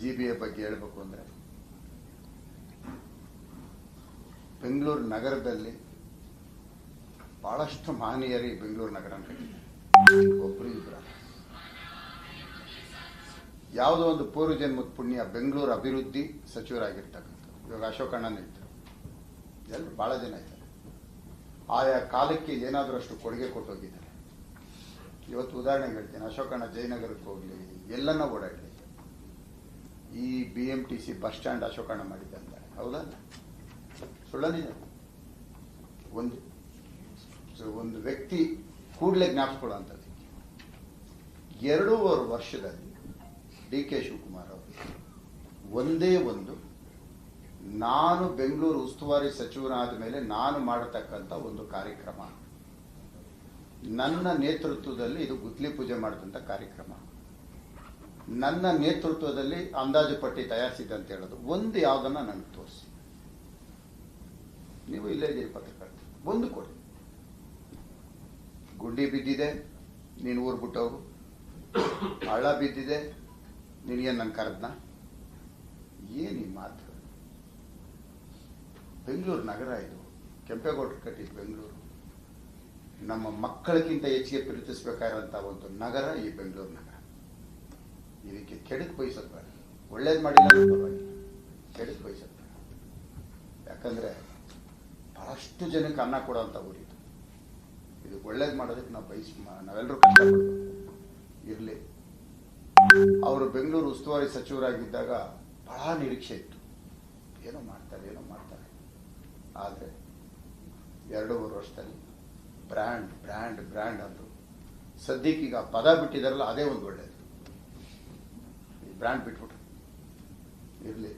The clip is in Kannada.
GBA ಬಗ್ಗೆ ಹೇಳಬೇಕು ಅಂದರೆ, ಬೆಂಗಳೂರು ನಗರದಲ್ಲಿ ಭಾಳಷ್ಟು ಮಹನೀಯರು ಈ ಬೆಂಗಳೂರು ನಗರ ಕಟ್ಟಿದ್ದಾರೆ. ಒಬ್ಬರು ಇಬ್ಬರು ಯಾವುದೋ ಒಂದು ಪೂರ್ವ ಜನ್ಮದ ಪುಣ್ಯ ಬೆಂಗಳೂರು ಅಭಿವೃದ್ಧಿ ಸಚಿವರಾಗಿರ್ತಕ್ಕಂಥ ಇವಾಗ ಅಶೋಕಣ್ಣನ ಇದ್ದರು, ಎಲ್ಲರೂ ಭಾಳ ಜನ ಇದ್ದಾರೆ. ಆಯಾ ಕಾಲಕ್ಕೆ ಏನಾದರೂ ಅಷ್ಟು ಕೊಡುಗೆ ಕೊಟ್ಟೋಗಿದ್ದಾರೆ. ಇವತ್ತು ಉದಾಹರಣೆಗೆ ಹೇಳ್ತೀನಿ, ಅಶೋಕಣ್ಣ ಜಯನಗರಕ್ಕೆ ಹೋಗಲಿ, ಎಲ್ಲನ್ನ ಓಡಾಡಲಿ, ಈ BMTC ಬಸ್ ಸ್ಟ್ಯಾಂಡ್ ಅಶೋಕಣ್ಣ ಮಾಡಿದ್ದಂತಾರೆ. ಹೌದಲ್ಲ? ಸುಳ್ಳನಿದೆ. ಒಂದು ವ್ಯಕ್ತಿ ಕೂಡಲೇ ಜ್ಞಾಪಿಸ್ಕೊಳ್ಳೋಂಥದ್ದು. 2.5 ವರ್ಷದಲ್ಲಿ DK ಶಿವಕುಮಾರ್ ಅವರು ಒಂದೇ ಒಂದು, ನಾನು ಬೆಂಗಳೂರು ಉಸ್ತುವಾರಿ ಸಚಿವನಾದ ಮೇಲೆ ನಾನು ಮಾಡತಕ್ಕಂಥ ಒಂದು ಕಾರ್ಯಕ್ರಮ, ನನ್ನ ನೇತೃತ್ವದಲ್ಲಿ ಇದು ಗುದ್ಲಿ ಪೂಜೆ ಮಾಡಿದಂಥ ಕಾರ್ಯಕ್ರಮ, ನನ್ನ ನೇತೃತ್ವದಲ್ಲಿ ಅಂದಾಜು ಪಟ್ಟಿ ತಯಾರಿಸಿದೆ ಅಂತ ಹೇಳೋದು ಒಂದು ಯಾವುದನ್ನ ನನಗೆ ತೋರಿಸಿ. ನೀವು ಇಲ್ಲೇ ಇದ್ದೀರಿ ಪತ್ರಕರ್ತ, ಒಂದು ಕೊಡಿ. ಗುಂಡಿ ಬಿದ್ದಿದೆ, ನೀನು ಊರು ಬಿಟ್ಟೋಗು. ಹಳ್ಳ ಬಿದ್ದಿದೆ, ನಿನಗೇನು ನನ್ನ ಕರೆದ್ನ? ಏನು ಈ ಮಾತು? ಬೆಂಗಳೂರು ನಗರ ಇದು, ಕೆಂಪೇಗೌಡರು ಕಟ್ಟಿದ್ದು ಬೆಂಗಳೂರು. ನಮ್ಮ ಮಕ್ಕಳಿಗಿಂತ ಹೆಚ್ಚಿಗೆ ಪ್ರೀತಿಸಬೇಕಾಗಿರೋಂಥ ಒಂದು ನಗರ ಈ ಬೆಂಗಳೂರು ನಗರ. ಇದಕ್ಕೆ ಕೆಡಕ್ ಬಯಸೋದು ಬೇಡ, ಒಳ್ಳೇದು ಮಾಡಿಲ್ಲ ಪರವಾಗಿಲ್ಲ, ಕೆಡಕ್ ಬಯಸೋದು ಬೇಡ. ಯಾಕಂದರೆ ಭಾಳಷ್ಟು ಜನಕ್ಕೆ ಅನ್ನ ಕೊಡೋಂಥ ಊರಿದು. ಇದಕ್ಕೆ ಒಳ್ಳೇದು ಮಾಡೋದಕ್ಕೆ ನಾವೆಲ್ಲರೂ ಕಷ್ಟಪಡಬೇಕು. ಇರಲಿ, ಅವರು ಬೆಂಗಳೂರು ಉಸ್ತುವಾರಿ ಸಚಿವರಾಗಿದ್ದಾಗ ಬಹಳ ನಿರೀಕ್ಷೆ ಇತ್ತು, ಏನೋ ಮಾಡ್ತಾರೆ. ಆದರೆ 2.5 ವರ್ಷದಲ್ಲಿ ಬ್ರ್ಯಾಂಡ್ ಅಂದರು. ಸದ್ಯಕ್ಕೀಗ ಪದ ಬಿಟ್ಟಿದಾರಲ್ಲ, ಅದೇ ಒಂದು ಒಳ್ಳೆಯದು. ಈ ಬ್ರ್ಯಾಂಡ್ ಬಿಟ್ಬಿಟ್ರು. ಇರಲಿ,